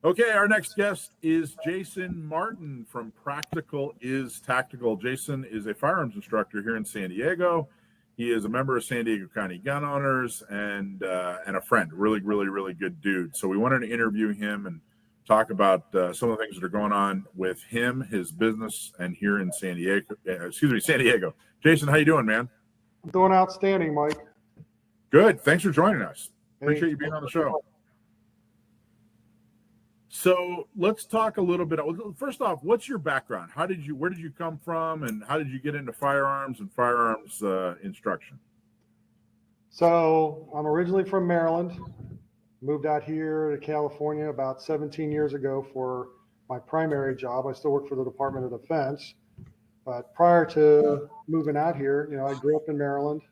Okay, our next guest is Jason Martin from Practical is Tactical. Jason is a firearms instructor here in San Diego. He is a member of San Diego County Gun Owners and a friend, really good dude. So we wanted to interview him and talk about some of the things that are going on with him, his business, and here in San Diego. San Diego. Jason, how you doing, man? I'm doing outstanding, Mike. Good. Thanks for joining us. Hey. Appreciate you being on the show. So let's talk a little bit. First off, what's your background? Where did you come from, and how did you get into firearms and firearms instruction? So I'm originally from Maryland. Moved out here to California about 17 years ago for my primary job. I still work for the Department of Defense. But prior to moving out here, I grew up in Maryland,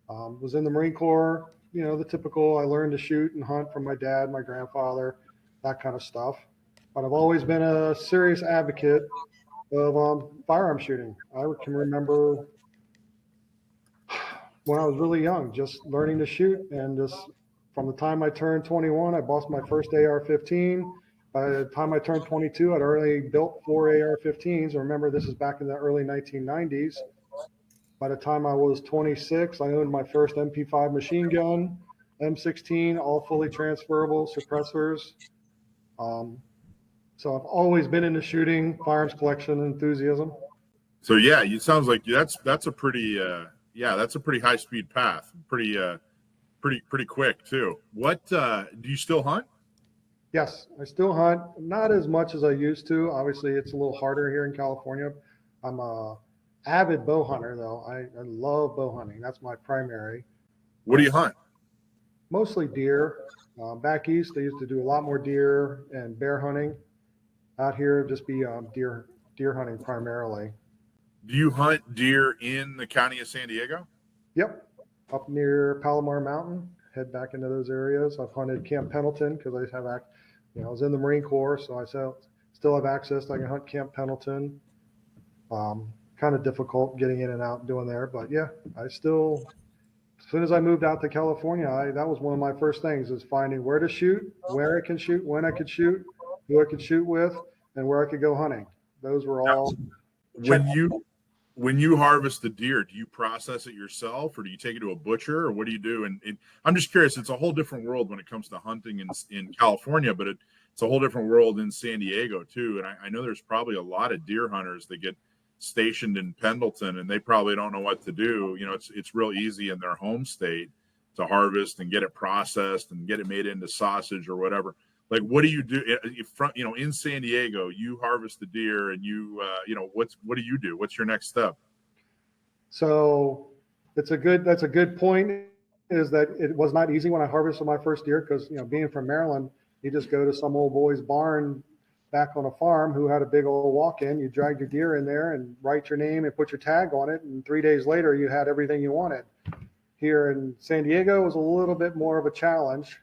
was in the Marine Corps, the typical, I learned to shoot and hunt from my dad, my grandfather, that kind of stuff. But I've always been a serious advocate of firearm shooting. I can remember when I was really young, just learning to shoot, and just from the time I turned 21, I bought my first AR-15. By the time I turned 22, I'd already built 4 AR-15s. Remember, this is back in the early 1990s. By the time I was 26, I owned my first MP5 machine gun, M16, all fully transferable suppressors. So I've always been into shooting, firearms collection enthusiasm. So yeah, it sounds like that's a pretty that's a pretty high speed path, pretty quick too. What do you still hunt? Yes, I still hunt, not as much as I used to. Obviously, it's a little harder here in California. I'm a avid bow hunter though. I love bow hunting. That's my primary. What do you hunt? Mostly deer. Back east, they used to do a lot more deer and bear hunting. Out here, just be deer hunting primarily. Do you hunt deer in the county of San Diego? Yep, up near Palomar Mountain. Head back into those areas. I've hunted Camp Pendleton because I was in the Marine Corps, so I still have access. I can hunt Camp Pendleton. Kind of difficult getting in and out and doing there, but yeah, as soon as I moved out to California, that was one of my first things, is finding where to shoot, where I can shoot, when I could shoot, who I could shoot with, and where I could go hunting. Those were all. When you harvest the deer, do you process it yourself, or do you take it to a butcher, or what do you do? And I'm just curious. It's a whole different world when it comes to hunting in California, but it's a whole different world in San Diego too. And I know there's probably a lot of deer hunters that get stationed in Pendleton, and they probably don't know what to do. It's real easy in their home state to harvest and get it processed and get it made into sausage or whatever. Like, what do you do in San Diego? You harvest the deer, and what do you do? What's your next step? So that's a good point, is that it was not easy when I harvested my first deer, because being from Maryland, you just go to some old boy's barn back on a farm who had a big old walk-in. You drag your deer in there and write your name and put your tag on it, and 3 days later you had everything you wanted. Here in San Diego, it was a little bit more of a challenge,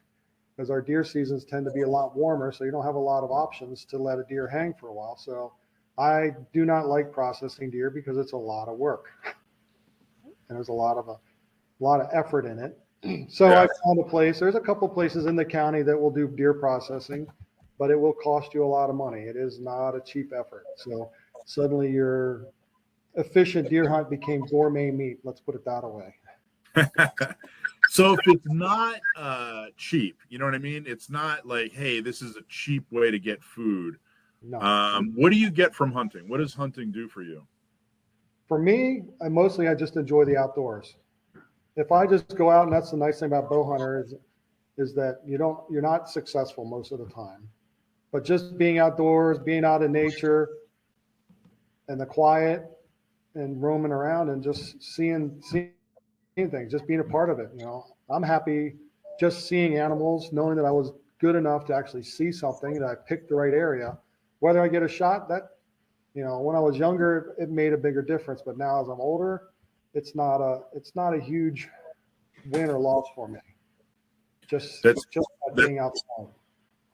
because our deer seasons tend to be a lot warmer, so you don't have a lot of options to let a deer hang for a while. So I do not like processing deer because it's a lot of work, and there's a lot of effort in it. So yeah. I found a place. There's a couple places in the county that will do deer processing, but it will cost you a lot of money. It is not a cheap effort. So suddenly your efficient deer hunt became gourmet meat. Let's put it that way. So if it's not cheap, you know what I mean? It's not like, hey, this is a cheap way to get food. No. What do you get from hunting? What does hunting do for you? For me, I just enjoy the outdoors. If I just go out, and that's the nice thing about bow hunter is that you're not successful most of the time. But just being outdoors, being out in nature, and the quiet, and roaming around, and just seeing things, just being a part of it. I'm happy just seeing animals, knowing that I was good enough to actually see something, that I picked the right area. Whether I get a shot, that when I was younger, it made a bigger difference. But now as I'm older, it's not a huge win or loss for me. Just being outside.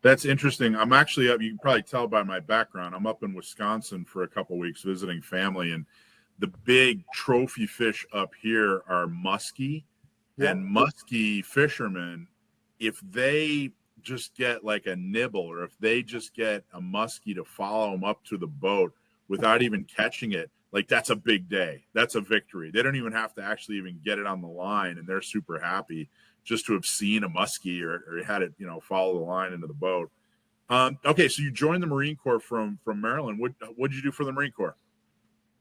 That's interesting. I'm actually up. You can probably tell by my background. I'm up in Wisconsin for a couple of weeks visiting family, and the big trophy fish up here are muskie. Yep. And muskie fishermen, if they just get like a nibble, or if they just get a muskie to follow them up to the boat without even catching it, like that's a big day. That's a victory. They don't even have to actually even get it on the line, and they're super happy just to have seen a muskie or had it, follow the line into the boat. Okay, so you joined the Marine Corps from Maryland. What did you do for the Marine Corps?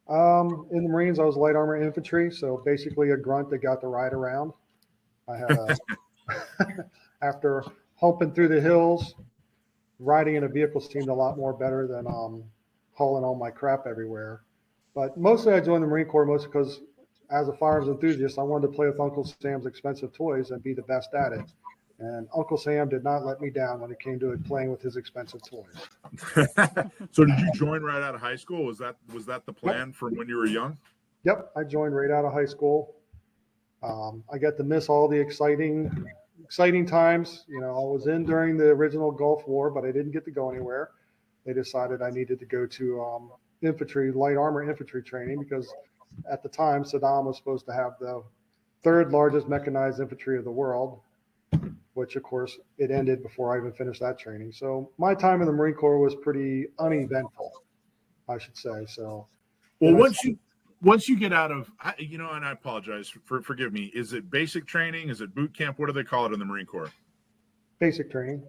In the Marines, I was light armor infantry, so basically a grunt that got to ride around. I had a after humping through the hills, riding in a vehicle seemed a lot more better than hauling all my crap everywhere. But mostly I joined the Marine Corps mostly because as a firearms enthusiast, I wanted to play with Uncle Sam's expensive toys and be the best at it. And Uncle Sam did not let me down when it came to playing with his expensive toys. So did you join right out of high school? Was that the plan from when you were young? Yep, I joined right out of high school. I got to miss all the exciting times. I was in during the original Gulf War, but I didn't get to go anywhere. They decided I needed to go to light armor infantry training because at the time Saddam was supposed to have the third largest mechanized infantry of the world, which of course it ended before I even finished that training. So my time in the Marine Corps was pretty uneventful, I should say. So, well, once you get out of, and I apologize forgive me. Is it basic training? Is it boot camp? What do they call it in the Marine Corps? Basic training.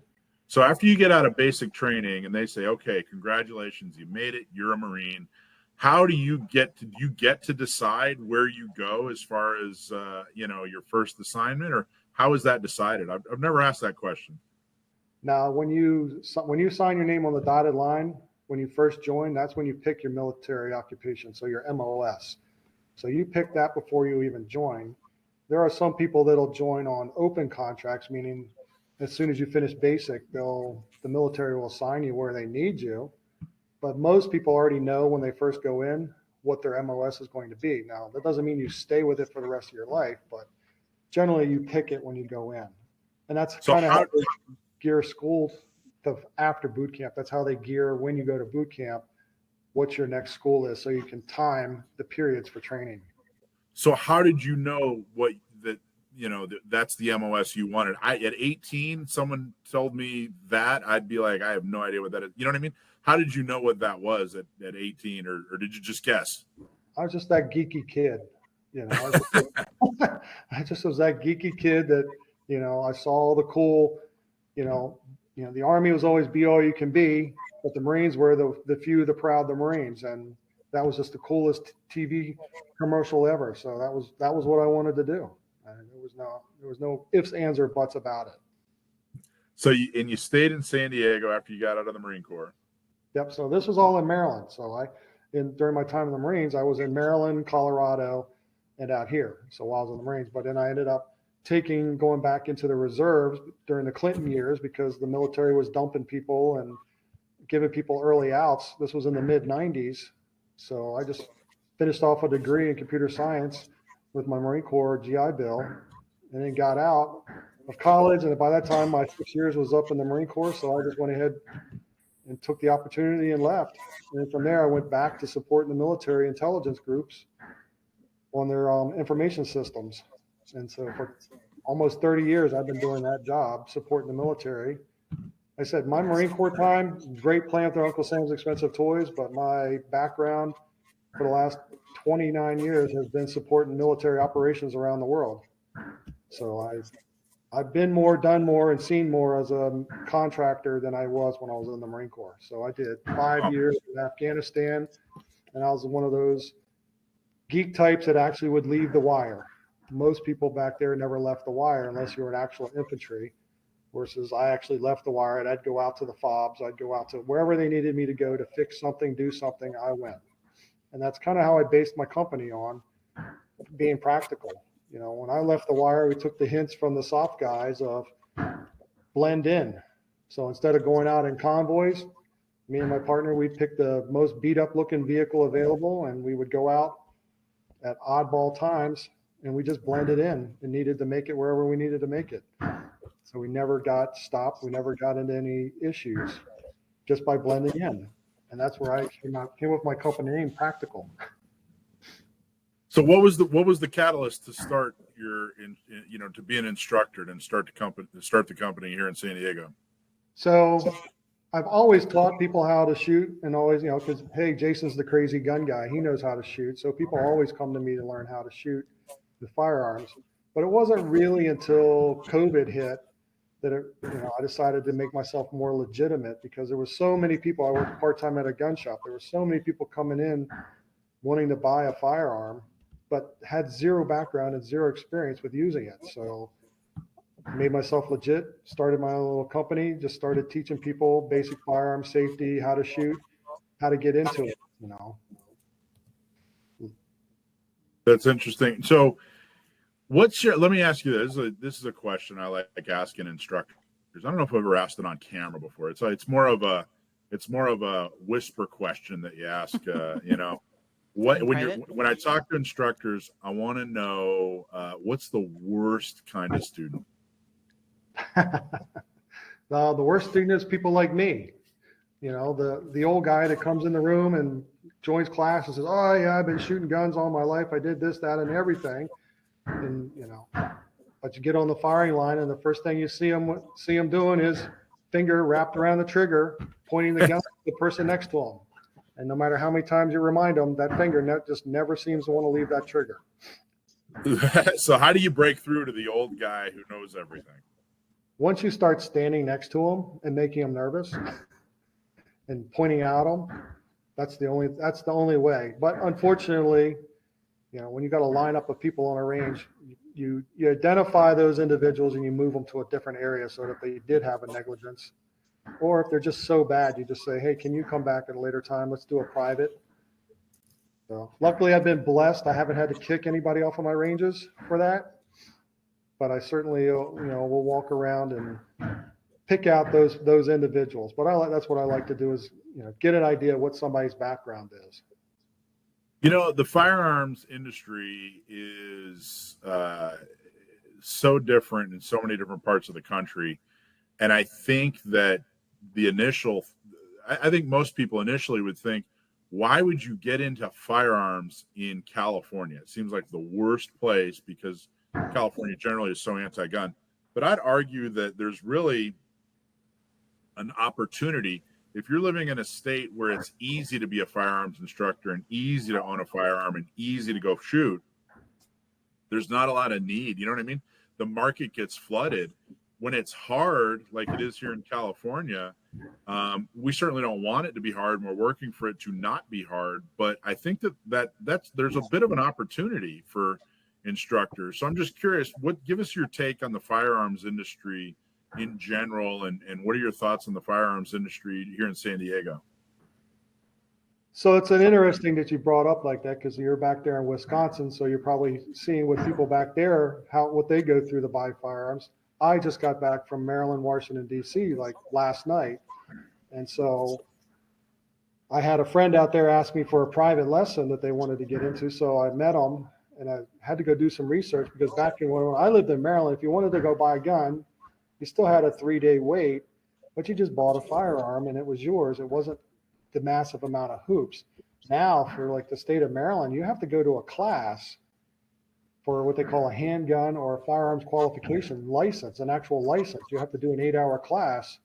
So after you get out of basic training and they say, okay, congratulations, you made it, you're a Marine. How do you get to decide where you go as far as, your first assignment, or how is that decided? I've never asked that question. Now, when you sign your name on the dotted line, when you first join, that's when you pick your military occupation, so your MOS. So you pick that before you even join. There are some people that'll join on open contracts, meaning as soon as you finish basic, the military will assign you where they need you. But most people already know when they first go in what their MOS is going to be. Now, that doesn't mean you stay with it for the rest of your life, but generally you pick it when you go in. And that's kind of how they gear school after boot camp. That's how they gear when you go to boot camp, what your next school is, so you can time the periods for training. So how did you know that's the MOS you wanted? At 18, someone told me that, I'd be like, I have no idea what that is. You know what I mean? How did you know what that was at 18, or did you just guess? I was just that geeky kid, I just was that geeky kid that, I saw all the cool, the Army was always be all you can be, but the Marines were the few, the proud, the Marines. And that was just the coolest TV commercial ever. So that was what I wanted to do. And there was no ifs, ands, or buts about it. So you stayed in San Diego after you got out of the Marine Corps. Yep. So this was all in Maryland. So during my time in the Marines, I was in Maryland, Colorado, and out here. So while I was in the Marines, but then I ended up going back into the reserves during the Clinton years because the military was dumping people and giving people early outs. This was in the mid 90s. So I just finished off a degree in computer science with my Marine Corps GI Bill, and then got out of college. And by that time, my 6 years was up in the Marine Corps. So I just went ahead and took the opportunity and left. And then from there, I went back to supporting the military intelligence groups on their information systems. And so for almost 30 years, I've been doing that job, supporting the military. I said, my Marine Corps time, great playing with Uncle Sam's expensive toys, but my background for the last 29 years has been supporting military operations around the world. So I've been more, done more, and seen more as a contractor than I was when I was in the Marine Corps. So I did 5 years in Afghanistan, and I was one of those geek types that actually would leave the wire. Most people back there never left the wire unless you were an actual infantry, versus I actually left the wire, and I'd go out to the FOBs. I'd go out to wherever they needed me to go to fix something, do something, I went. And that's kind of how I based my company on being practical. When I left the wire, we took the hints from the soft guys of blend in. So instead of going out in convoys, me and my partner, we'd pick the most beat up looking vehicle available, and we would go out at oddball times, and we just blended in and needed to make it wherever we needed to make it. So we never got stopped. We never got into any issues just by blending in. And that's where I came with my company name, Practical. So what was the catalyst to start to be an instructor and start the company here in San Diego? So I've always taught people how to shoot, and always, because hey, Jason's the crazy gun guy. He knows how to shoot. So people always come to me to learn how to shoot the firearms. But it wasn't really until COVID hit that I decided to make myself more legitimate, because there were so many people. I worked part-time at a gun shop. There were so many people coming in wanting to buy a firearm, but had zero background and zero experience with using it. So made myself legit, started my own little company, just started teaching people basic firearm safety, how to shoot, how to get into it. That's interesting. So let me ask you this. This is a question I like asking instructors. I don't know if I've ever asked it on camera before. It's more of a whisper question that you ask, when I talk to instructors, I want to know, what's the worst kind of student? The worst student is people like me. The old guy that comes in the room and joins class and says, "Oh yeah, I've been shooting guns all my life. I did this, that, and everything." And but you get on the firing line, and the first thing you see him doing is finger wrapped around the trigger, pointing the gun at the person next to him. And no matter how many times you remind them, that finger just never seems to want to leave that trigger. So how do you break through to the old guy who knows everything? Once you start standing next to him and making him nervous and pointing out him, that's the only way. But unfortunately, when you got a lineup of people on a range, you identify those individuals and you move them to a different area so that if they did have a negligence, or if they're just so bad, you just say, "Hey, can you come back at a later time? Let's do a private." So luckily, I've been blessed. I haven't had to kick anybody off of my ranges for that, but I certainly, will walk around and pick out those individuals. But that's what I like to do is, get an idea of what somebody's background is. The firearms industry is so different in so many different parts of the country. And I think that I think most people initially would think, why would you get into firearms in California? It seems like the worst place because California generally is so anti-gun. But I'd argue that there's really an opportunity if you're living in a state where it's easy to be a firearms instructor and easy to own a firearm and easy to go shoot. There's not a lot of need. You know what I mean? The market gets flooded. When it's hard, like it is here in California, we certainly don't want it to be hard, and we're working for it to not be hard. But I think that's there's a bit of an opportunity for instructors. So I'm just curious, give us your take on the firearms industry in general, and what are your thoughts on the firearms industry here in San Diego? So it's an interesting that you brought up like that, because you're back there in Wisconsin, so you're probably seeing with people back there what they go through to buy firearms. I just got back from Maryland, Washington, D.C. like last night. And so I had a friend out there ask me for a private lesson that they wanted to get into. So I met them, and I had to go do some research, because back when I lived in Maryland, if you wanted to go buy a gun, you still had a 3-day wait, but you just bought a firearm and it was yours. It wasn't the massive amount of hoops. Now for like the state of Maryland, you have to go to a class for what they call a handgun or a firearms qualification license, an actual license. You have to do an 8-hour class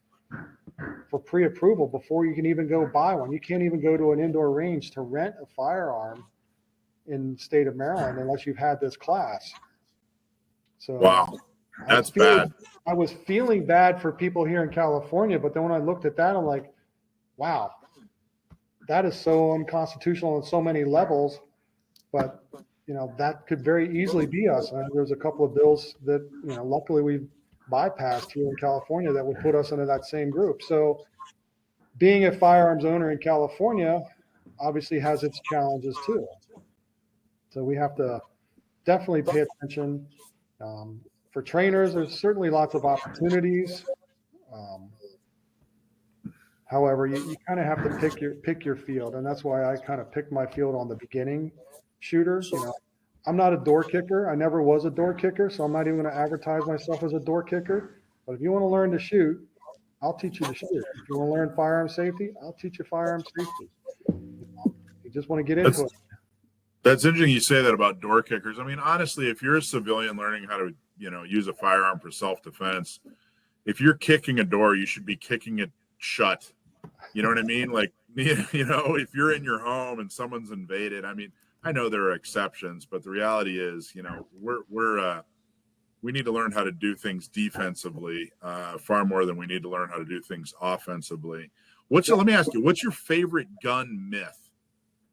for pre-approval before you can even go buy one. You can't even go to an indoor range to rent a firearm in the state of Maryland unless you've had this class. So wow, that's bad. I was feeling bad for people here in California, but then when I looked at that, I'm like, wow, that is so unconstitutional on so many levels. But that could very easily be us. There's a couple of bills that, luckily we've bypassed here in California that would put us into that same group. So being a firearms owner in California obviously has its challenges too. So we have to definitely pay attention. For trainers, there's certainly lots of opportunities. However, you kind of have to pick your field. And that's why I kind of picked my field on the beginning shooters. I'm not a door kicker. I never was a door kicker, so I'm not even going to advertise myself as a door kicker. But if you want to learn to shoot, I'll teach you to shoot. If you want to learn firearm safety, I'll teach you firearm safety. You just want to get into it. That's interesting you say that about door kickers. I mean, honestly, if you're a civilian learning how to, use a firearm for self-defense, if you're kicking a door, you should be kicking it shut. You know what I mean? Like, if you're in your home and someone's invaded, I mean, I know there are exceptions, but the reality is, we need to learn how to do things defensively far more than we need to learn how to do things offensively. Let me ask you, what's your favorite gun myth?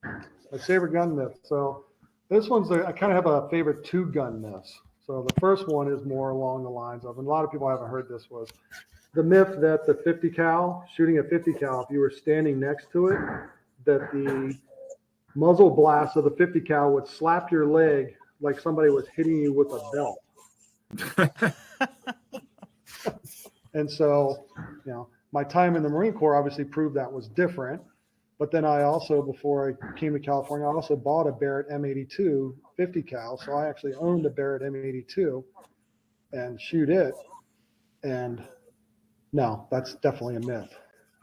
My favorite gun myth. So this one's, I kind of have a favorite two gun myths. So the first one is more along the lines of, and a lot of people haven't heard this, was the myth that the 50 cal, shooting a 50 cal, if you were standing next to it, that the muzzle blast of the 50 cal would slap your leg like somebody was hitting you with a belt. And so, my time in the Marine Corps obviously proved that was different. But then I also, before I came to California, I also bought a Barrett M82 50 cal. So I actually owned a Barrett M82 and shoot it. And no, that's definitely a myth.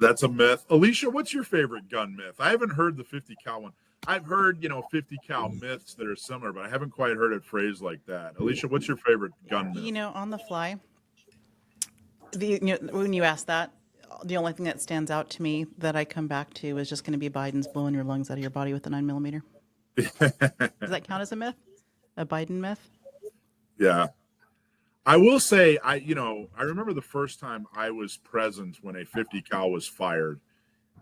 That's a myth. Alicia, what's your favorite gun myth? I haven't heard the 50 cal one. I've heard, 50 cal myths that are similar, but I haven't quite heard it phrased like that. Alicia, what's your favorite gun myth? On the fly, when you ask that, the only thing that stands out to me that I come back to is just going to be Biden's blowing your lungs out of your body with a 9mm. Does that count as a myth? A Biden myth? Yeah. I will say, I remember the first time I was present when a 50 cal was fired,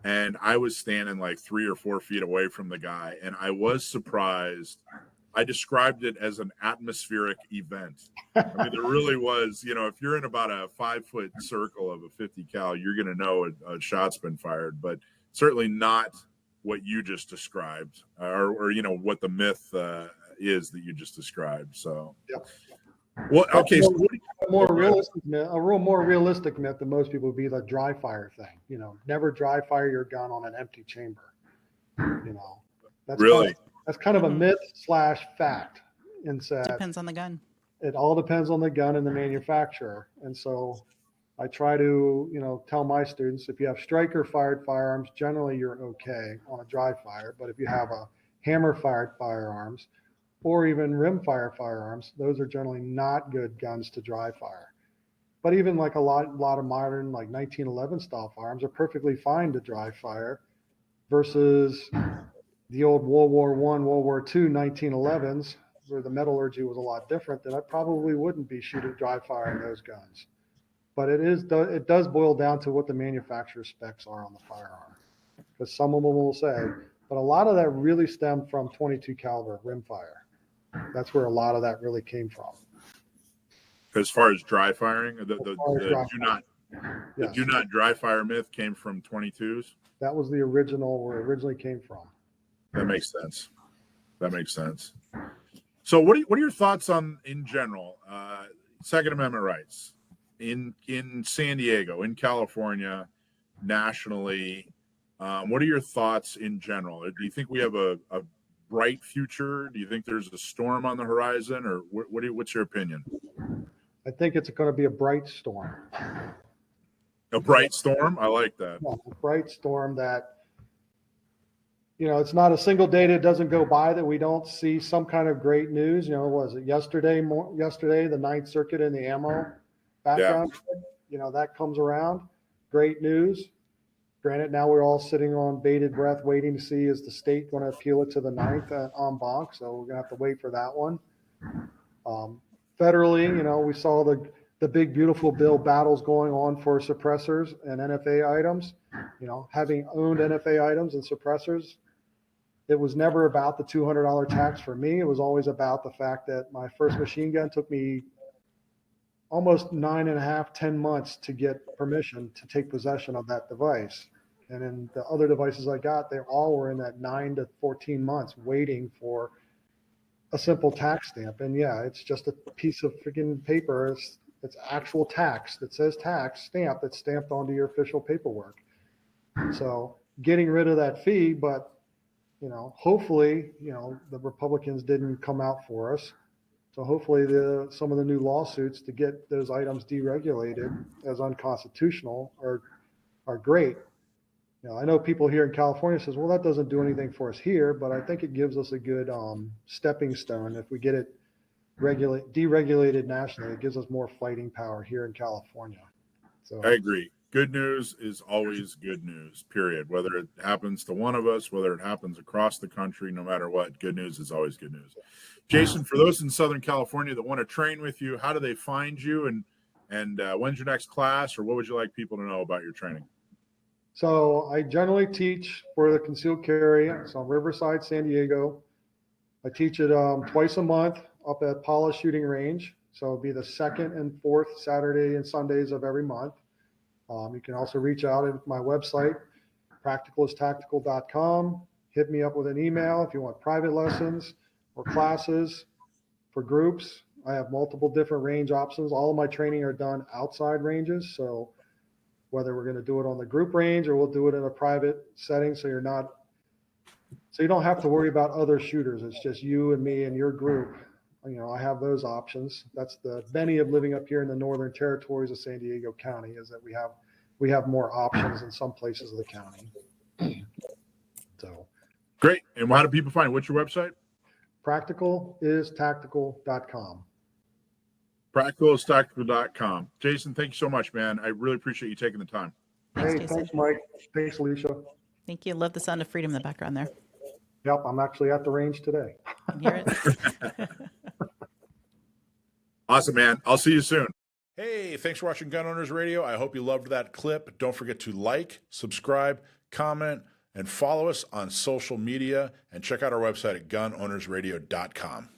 and I was standing like 3 or 4 feet away from the guy, and I was surprised. I described it as an atmospheric event. I mean, there really was, if you're in about a 5-foot circle of a 50 cal, you're going to know a shot's been fired, but certainly not what you just described or what the myth is that you just described. So, Yep. Well, okay. So a more realistic myth than most people would be the dry fire thing. Never dry fire your gun on an empty chamber. That's really. That's kind of a myth / fact. Depends on the gun. It all depends on the gun and the manufacturer. And so I try to, tell my students, if you have striker fired firearms, generally you're okay on a dry fire. But if you have a hammer fired firearms or even rim fire firearms, those are generally not good guns to dry fire. But even like a lot of modern, like 1911 style firearms are perfectly fine to dry fire versus the old World War I, World War II, 1911s, where the metallurgy was a lot different, then I probably wouldn't be shooting dry firing those guns. But it does boil down to what the manufacturer specs are on the firearm. Because some of them will say, but a lot of that really stemmed from 22 caliber rimfire. That's where a lot of that really came from. As far as dry firing, the Yes. do not dry fire myth came from 22s. That was the original, where it originally came from. That makes sense. So what are your thoughts on, in general, Second Amendment rights in San Diego, in California, nationally? What are your thoughts in general? Do you think we have a bright future? Do you think there's a storm on the horizon, or what's your opinion? I think it's going to be a bright storm. A bright storm? I like that. Yeah, a bright storm that, it's not a single day that doesn't go by that we don't see some kind of great news. Was it yesterday, the Ninth Circuit and the ammo background? Yeah. That comes around. Great news. Granted, now we're all sitting on bated breath waiting to see, is the state going to appeal it to the Ninth en banc? So we're going to have to wait for that one. Federally, we saw the big, beautiful bill battles going on for suppressors and NFA items. Having owned NFA items and suppressors, it was never about the $200 tax for me. It was always about the fact that my first machine gun took me almost 9.5, 10 months to get permission to take possession of that device. And then the other devices I got, they all were in that 9 to 14 months waiting for a simple tax stamp. And yeah, it's just a piece of freaking paper. It's actual tax that says tax stamp that's stamped onto your official paperwork. So getting rid of that fee, but hopefully, the Republicans didn't come out for us. So hopefully some of the new lawsuits to get those items deregulated as unconstitutional are great. I know people here in California says, well, that doesn't do anything for us here, but I think it gives us a good stepping stone. If we get it deregulated nationally, it gives us more fighting power here in California. So I agree. Good news is always good news, period. Whether it happens to one of us, whether it happens across the country, no matter what, good news is always good news. Jason, for those in Southern California that want to train with you, how do they find you, and when's your next class, or what would you like people to know about your training? So I generally teach for the concealed carry. So Riverside, San Diego. I teach it twice a month up at Paula Shooting Range. So it'll be the second and fourth Saturday and Sundays of every month. You can also reach out at my website, practicalistactical.com. Hit me up with an email if you want private lessons or classes for groups. I have multiple different range options. All of my training are done outside ranges. So whether we're going to do it on the group range or we'll do it in a private setting, so you don't have to worry about other shooters. It's just you and me and your group. You know, I have those options. That's the Benny of living up here in the Northern Territories of San Diego County, is that we have more options in some places of the county. So Great. And how do people find it? What's your website? practicalistactical.com. Practicalistactical.com. Jason, thank you so much, man. I really appreciate you taking the time. Thanks, Hey, Jason. thanks, Mike. Thanks, Alicia. Thank you. Love the sound of freedom in the background there. Yep, I'm actually at the range today. Can hear it. Awesome, man. I'll see you soon. Hey, thanks for watching Gun Owners Radio. I hope you loved that clip. Don't forget to like, subscribe, comment, and follow us on social media, and check out our website at gunownersradio.com.